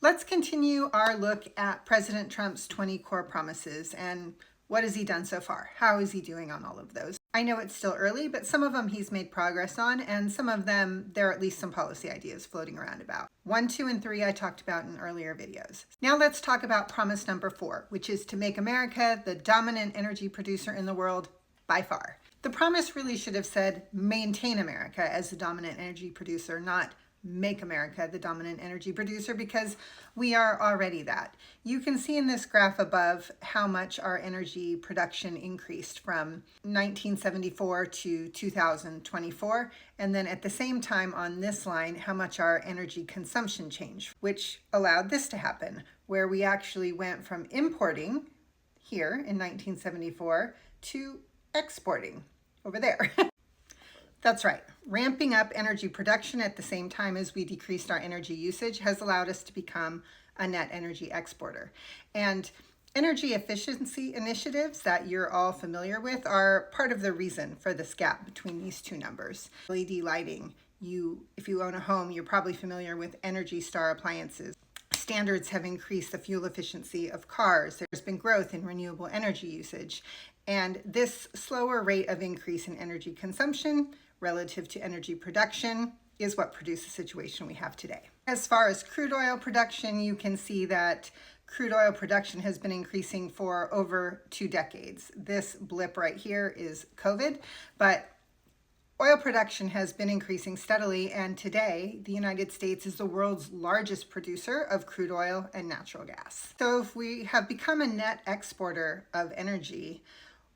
Let's continue our look at President Trump's 20 core promises and what has he done so far? How is he doing on all of those? I know it's still early, but some of them he's made progress on, and some of them, there are at least some policy ideas floating around about. 1, 2, and 3 I talked about in earlier videos. Now let's talk about promise number 4, which is to make America the dominant energy producer in the world by far. The promise really should have said maintain America as the dominant energy producer, not make America the dominant energy producer, because we are already that. You can see in this graph above how much our energy production increased from 1974 to 2024, and then at the same time on this line how much our energy consumption changed, which allowed this to happen, where we actually went from importing here in 1974 to exporting over there. That's right. Ramping up energy production at the same time as we decreased our energy usage has allowed us to become a net energy exporter. And energy efficiency initiatives that you're all familiar with are part of the reason for this gap between these two numbers. LED lighting. If you own a home, you're probably familiar with Energy Star appliances. Standards have increased the fuel efficiency of cars. There's been growth in renewable energy usage. And this slower rate of increase in energy consumption relative to energy production is what produced the situation we have today. As far as crude oil production, you can see that crude oil production has been increasing for over 2 decades. This blip right here is COVID, but oil production has been increasing steadily, and today the United States is the world's largest producer of crude oil and natural gas. So if we have become a net exporter of energy,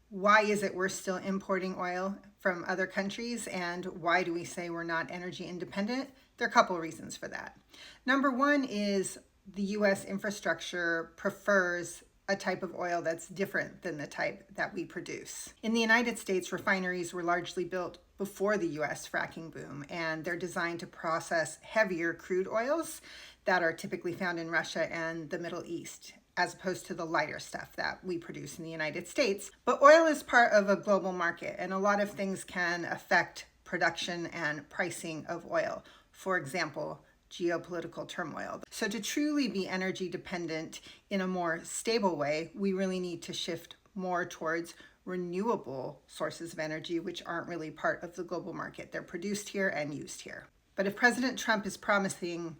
why is it we're still importing oil from other countries, and why do we say we're not energy independent? There are a couple of reasons for that. Number one is the US infrastructure prefers a type of oil that's different than the type that we produce. In the United States, refineries were largely built before the US fracking boom, and they're designed to process heavier crude oils that are typically found in Russia and the Middle East, as opposed to the lighter stuff that we produce in the United States. But oil is part of a global market, and a lot of things can affect production and pricing of oil. For example, geopolitical turmoil. So to truly be energy dependent in a more stable way, we really need to shift more towards renewable sources of energy, which aren't really part of the global market. They're produced here and used here. But if President Trump is promising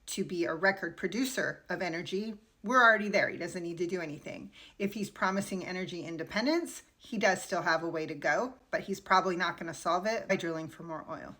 to be a record producer of energy, we're already there. He doesn't need to do anything. If he's promising energy independence, he does still have a way to go, but he's probably not going to solve it by drilling for more oil.